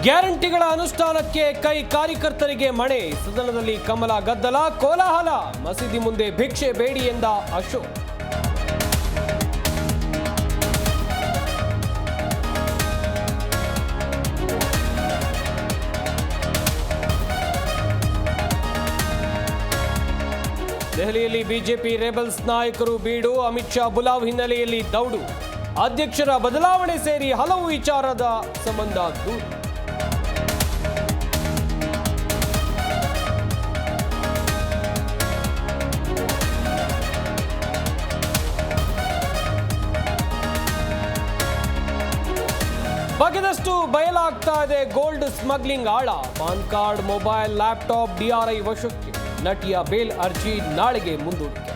ಗ್ಯಾರಂಟಿಗಳ ಅನುಷ್ಠಾನಕ್ಕೆ ಕೈ ಕಾರ್ಯಕರ್ತರಿಗೆ ಮಣೆ. ಸದನದಲ್ಲಿ ಕಮಲ ಗದ್ದಲ, ಕೋಲಾಹಲ. ಮಸೀದಿ ಮುಂದೆ ಭಿಕ್ಷೆ ಬೇಡಿ ಎಂದ ಅಶೋಕ್. ದೆಹಲಿಯಲ್ಲಿ ಬಿಜೆಪಿ ರೆಬಲ್ಸ್ ನಾಯಕರು ಬೀಡು. ಅಮಿತ್ ಶಾ ಬುಲಾವ್ ಹಿನ್ನೆಲೆಯಲ್ಲಿ ದೌಡು. ಅಧ್ಯಕ್ಷರ ಬದಲಾವಣೆ ಸೇರಿ ಹಲವು ವಿಚಾರದ ಸಂಬಂಧ ದೂರು. ಬಗೆದಷ್ಟು ಬಯಲಾಗ್ತಾ ಇದೆ ಗೋಲ್ಡ್ ಸ್ಮಗ್ಲಿಂಗ್ ಆಳ. PAN card, mobile, laptop DRI ವಶಕ್ಕೆ. ನಟಿಯ ಬೇಲ್ ಅರ್ಜಿ ನಾಳೆಗೆ ಮುಂದೂಡಿಕೆ.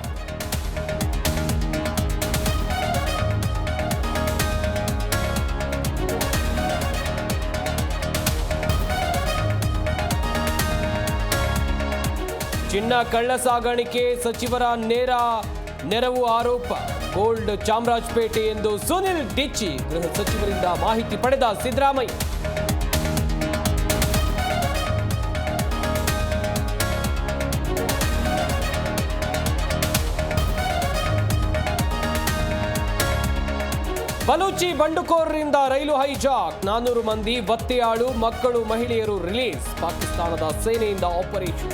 ಚಿನ್ನ ಕಳ್ಳ ಸಾಗಾಣಿಕೆ ಸಚಿವರ ನೆರವು ಆರೋಪ. ಗೋಲ್ಡ್ ಚಾಮರಾಜಪೇಟೆ ಎಂದು ಸುನಿಲ್ ಡಿಚ್ಚಿ. ಗೃಹ ಸಚಿವರಿಂದ ಮಾಹಿತಿ ಪಡೆದ ಸಿದ್ದರಾಮಯ್ಯ. ಬಲೂಚಿ ಬಂಡುಕೋರರಿಂದ ರೈಲು ಹೈಜಾಕ್. 400 ಮಂದಿ ಒತ್ತೆಯಾಳು, ಮಕ್ಕಳು, ಮಹಿಳೆಯರು ರಿಲೀಸ್. ಪಾಕಿಸ್ತಾನದ ಸೇನೆಯಿಂದ ಆಪರೇಷನ್.